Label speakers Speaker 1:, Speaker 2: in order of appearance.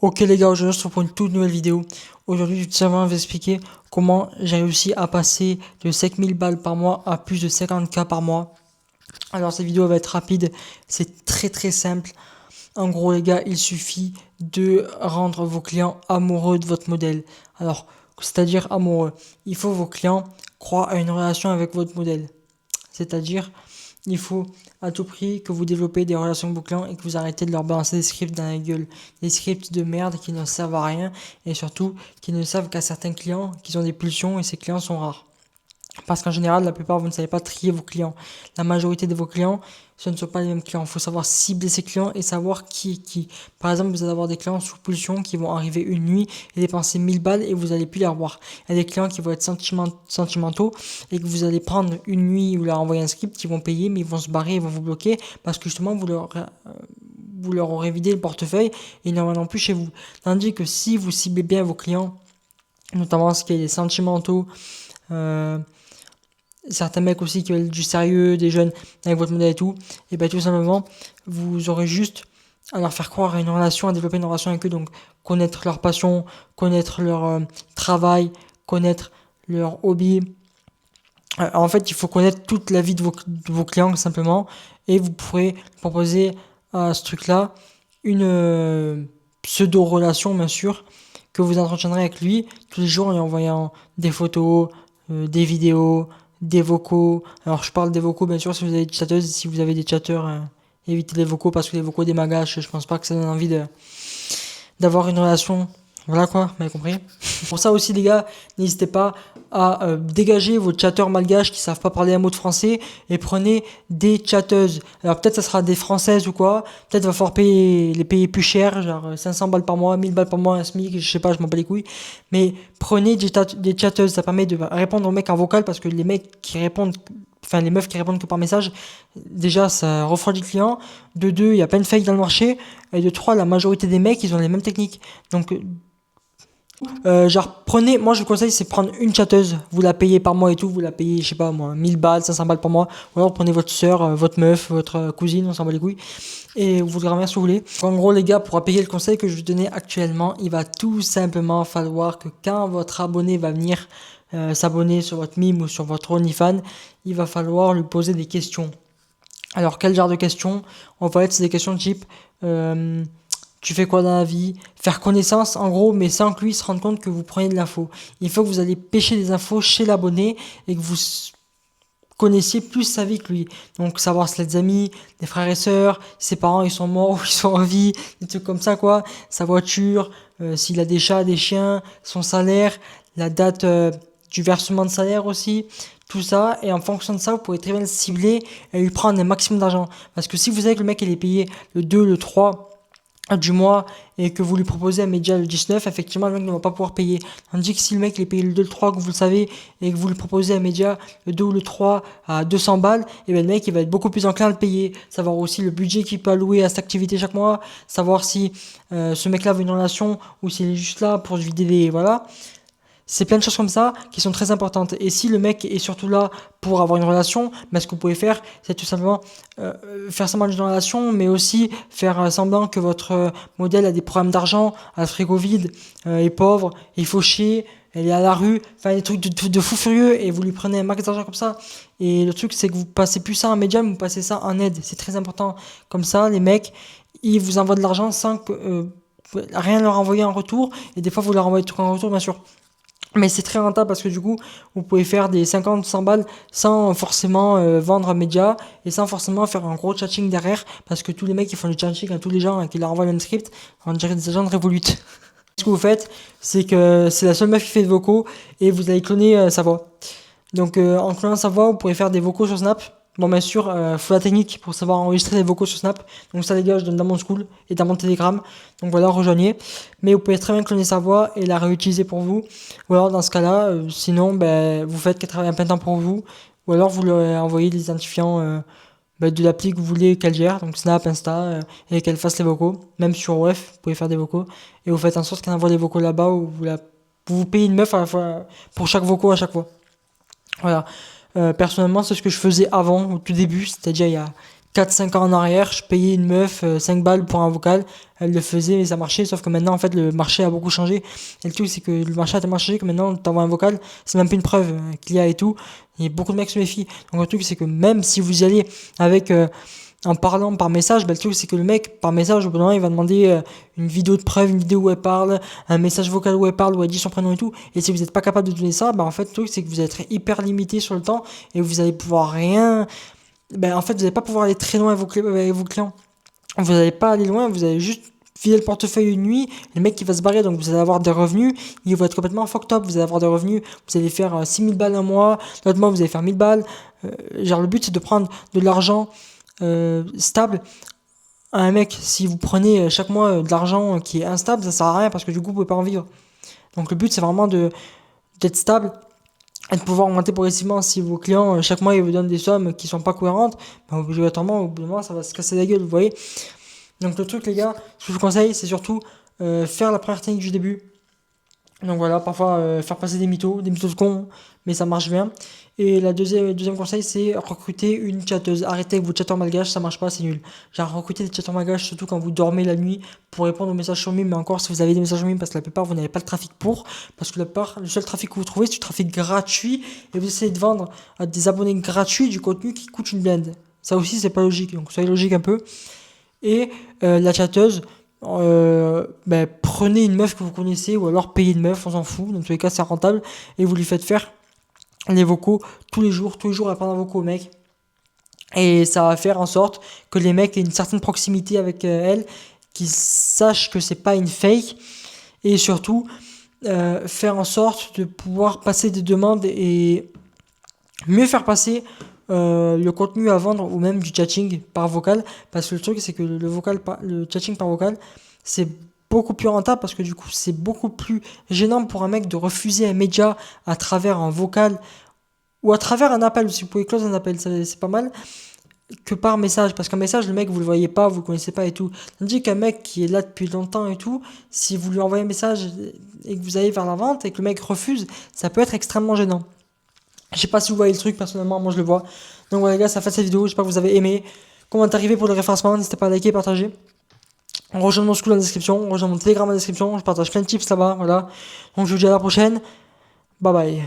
Speaker 1: Ok les gars, aujourd'hui on se retrouve pour une toute nouvelle vidéo. Aujourd'hui, je vais tout simplement vous expliquer comment j'ai réussi à passer de 5000 balles par mois à plus de 50K par mois. Alors cette vidéo va être rapide, c'est très simple. En gros les gars, il suffit de rendre vos clients amoureux de votre modèle. Alors, c'est-à-dire amoureux. Il faut que vos clients croient à une relation avec votre modèle. C'est-à-dire, il faut à tout prix que vous développez des relations avec vos clients et que vous arrêtez de leur balancer des scripts dans la gueule. Des scripts de merde qui ne servent à rien et surtout qui ne servent qu'à certains clients qui ont des pulsions et ces clients sont rares. Parce qu'en général, la plupart, vous ne savez pas trier vos clients. La majorité de vos clients, ce ne sont pas les mêmes clients. Il faut savoir cibler ces clients et savoir qui est qui. Par exemple, vous allez avoir des clients sous pulsion qui vont arriver une nuit et dépenser 1000 balles et vous n'allez plus les revoir. Il y a des clients qui vont être sentimentaux et que vous allez prendre une nuit ou leur envoyer un script, ils vont payer mais ils vont se barrer, ils vont vous bloquer parce que justement, vous leur aurez vidé le portefeuille et ils n'en reviendront plus chez vous. Tandis que si vous ciblez bien vos clients, notamment ce qui est les sentimentaux, certains mecs aussi qui veulent du sérieux, des jeunes avec votre modèle et tout, et bien tout simplement, vous aurez juste à leur faire croire à une relation, à développer une relation avec eux, donc connaître leur passion, connaître leur travail, connaître leur hobby. En fait, il faut connaître toute la vie de vos clients simplement, et vous pourrez proposer à ce truc-là une pseudo-relation, bien sûr, que vous entretiendrez avec lui tous les jours en lui envoyant des photos, des vidéos, des vocaux. Alors je parle des vocaux bien sûr si vous avez des chatteuses, si vous avez des chatteurs, évitez les vocaux parce que les vocaux des magages, je pense pas que ça donne envie d'avoir une relation. Voilà quoi, vous m'avez compris. Pour ça aussi les gars, n'hésitez pas à dégager vos chatteurs malgaches qui savent pas parler un mot de français et prenez des chatteuses. Alors peut-être ça sera des françaises ou quoi, peut-être va falloir les payer plus cher, genre 500 balles par mois, 1000 balles par mois, un SMIC, je sais pas, je m'en bats les couilles. Mais prenez des chatteuses, ça permet de répondre aux mecs en vocal parce que les mecs qui répondent, enfin les meufs qui répondent que par message, déjà ça refroidit le client. De deux, il y a plein de fake dans le marché. Et de trois, la majorité des mecs, ils ont les mêmes techniques. Donc genre prenez, moi je vous conseille c'est prendre une chatteuse, vous la payez par mois et tout, vous la payez je sais pas moi 1000 balles, 500 balles par mois, ou alors prenez votre soeur, votre meuf, votre cousine, on s'en bat les couilles, et vous le ramenez si vous voulez. En gros les gars, pour appliquer le conseil que je vous donnais actuellement, il va tout simplement falloir que quand votre abonné va venir s'abonner sur votre mime ou sur votre OnlyFans, il va falloir lui poser des questions. Alors quel genre de questions? En fait c'est des questions de type tu fais quoi dans la vie? Faire connaissance en gros, mais sans que lui se rende compte que vous prenez de l'info. Il faut que vous allez pêcher des infos chez l'abonné et que vous connaissiez plus sa vie que lui. Donc savoir si les amis, les frères et sœurs, ses parents ils sont morts ou ils sont en vie, des trucs comme ça quoi. Sa voiture, s'il a des chats, des chiens, son salaire, la date du versement de salaire aussi. Tout ça, et en fonction de ça, vous pouvez très bien le cibler et lui prendre un maximum d'argent. Parce que si vous savez que le mec il est payé le 2, le 3 du mois et que vous lui proposez un média le 19, effectivement le mec ne va pas pouvoir payer. Tandis que si le mec il est payé le 2, le 3, que vous le savez, et que vous lui proposez un média le 2 ou le 3 à 200 balles, et bien le mec il va être beaucoup plus enclin à le payer. Savoir aussi le budget qu'il peut allouer à cette activité chaque mois, savoir si ce mec là veut une relation ou s'il est juste là pour se vider des... Voilà. C'est plein de choses comme ça qui sont très importantes. Et si le mec est surtout là pour avoir une relation, ben ce que vous pouvez faire, c'est tout simplement faire semblant d'une relation, mais aussi faire semblant que votre modèle a des problèmes d'argent, a le frigo vide, est pauvre, est fauché, elle est à la rue, enfin des trucs de fou furieux, et vous lui prenez un max d'argent comme ça. Et le truc, c'est que vous passez plus ça en médium, vous passez ça en aide. C'est très important. Comme ça, les mecs, ils vous envoient de l'argent sans que rien leur envoyer en retour, et des fois vous leur envoyez tout en retour, bien sûr. Mais c'est très rentable parce que du coup, vous pouvez faire des 50-100 balles sans forcément vendre un média et sans forcément faire un gros chatting derrière parce que tous les mecs qui font du chatting à tous les gens et qui leur envoient le même script, on dirait des agents de Revolut. Ce que vous faites, c'est que c'est la seule meuf qui fait des vocaux et vous allez cloner sa voix. Donc en clonant sa voix, vous pourrez faire des vocaux sur Snap. Bon, bien sûr, faut la technique pour savoir enregistrer les vocaux sur Snap. Donc ça les gars, je donne dans mon school et dans mon Telegram. Donc voilà, rejoignez. Mais vous pouvez très bien cloner sa voix et la réutiliser pour vous. Ou alors dans ce cas-là, sinon, ben, vous faites qu'elle travaille un plein temps pour vous. Ou alors vous lui envoyez des identifiants de l'appli que vous voulez qu'elle gère. Donc Snap, Insta, et qu'elle fasse les vocaux. Même sur WEF, vous pouvez faire des vocaux. Et vous faites en sorte qu'elle envoie les vocaux là-bas ou vous payez une meuf à la fois pour chaque vocaux à chaque fois. Voilà. Personnellement, c'est ce que je faisais avant, au tout début, c'est-à-dire il y a 4-5 ans en arrière, je payais une meuf 5 balles pour un vocal. Elle le faisait et ça marchait. Sauf que maintenant, en fait, le marché a beaucoup changé. Et le truc, c'est que le marché a tellement changé que maintenant, t'envoies un vocal, c'est même plus une preuve qu'il y a et tout. Et beaucoup de mecs se méfient. Donc le truc, c'est que même si vous y allez avec en parlant par message, le truc, c'est que le mec, par message, au bout d'un moment, il va demander une vidéo de preuve, une vidéo où elle parle, un message vocal où elle parle, où elle dit son prénom et tout. Et si vous n'êtes pas capable de donner ça, en fait, le truc, c'est que vous allez être hyper limité sur le temps et vous allez pouvoir rien. En fait, vous n'allez pas pouvoir aller très loin avec vos clients. Vous n'allez pas aller loin, vous allez juste filer le portefeuille une nuit, le mec qui va se barrer, donc vous allez avoir des revenus, il va être complètement fucked up, vous allez avoir des revenus, vous allez faire 6000 balles un mois, l'autre mois vous allez faire 1000 balles. Genre le but c'est de prendre de l'argent stable à un mec. Si vous prenez chaque mois de l'argent qui est instable, ça sert à rien parce que du coup vous pouvez pas en vivre. Donc le but c'est vraiment d'être stable et de pouvoir augmenter progressivement. Si vos clients chaque mois ils vous donnent des sommes qui sont pas cohérentes, obligatoirement au bout d'un moment ça va se casser la gueule, vous voyez. Donc le truc les gars, ce que je vous conseille c'est surtout faire la première technique du début. Donc voilà, parfois faire passer des mythos de cons, mais ça marche bien. Et deuxième conseil, c'est recruter une chatteuse. Arrêtez avec vos chatteurs malgaches, ça marche pas, c'est nul. Genre recruter des chatteurs malgaches, surtout quand vous dormez la nuit, pour répondre aux messages sur mime, mais encore si vous avez des messages sur mime, parce que la plupart vous n'avez pas le trafic parce que la plupart, le seul trafic que vous trouvez, c'est du trafic gratuit, et vous essayez de vendre à des abonnés gratuits du contenu qui coûte une blinde. Ça aussi, c'est pas logique, donc soyez logique un peu. Et la chatteuse, prenez une meuf que vous connaissez ou alors payez une meuf, on s'en fout, dans tous les cas c'est rentable, et vous lui faites faire les vocaux tous les jours elle prend un vocaux au mec, et ça va faire en sorte que les mecs aient une certaine proximité avec elle, qu'ils sachent que c'est pas une fake, et surtout faire en sorte de pouvoir passer des demandes et mieux faire passer le contenu à vendre ou même du chatting par vocal, parce que le truc c'est que le chatting par vocal c'est beaucoup plus rentable, parce que du coup c'est beaucoup plus gênant pour un mec de refuser un média à travers un vocal ou à travers un appel. Si vous pouvez close un appel, c'est pas mal, que par message, parce qu'un message le mec vous le voyez pas, vous le connaissez pas et tout, tandis qu'un mec qui est là depuis longtemps et tout, si vous lui envoyez un message et que vous allez vers la vente et que le mec refuse, ça peut être extrêmement gênant. Je sais pas si vous voyez le truc, personnellement, moi je le vois. Donc voilà les gars, ça fait cette vidéo, j'espère que vous avez aimé. Comment arrivé pour le référencement, n'hésitez pas à liker et partager. On rejoint mon school en description, on rejoint mon telegram en description, je partage plein de tips là-bas, voilà. Donc je vous dis à la prochaine, bye bye.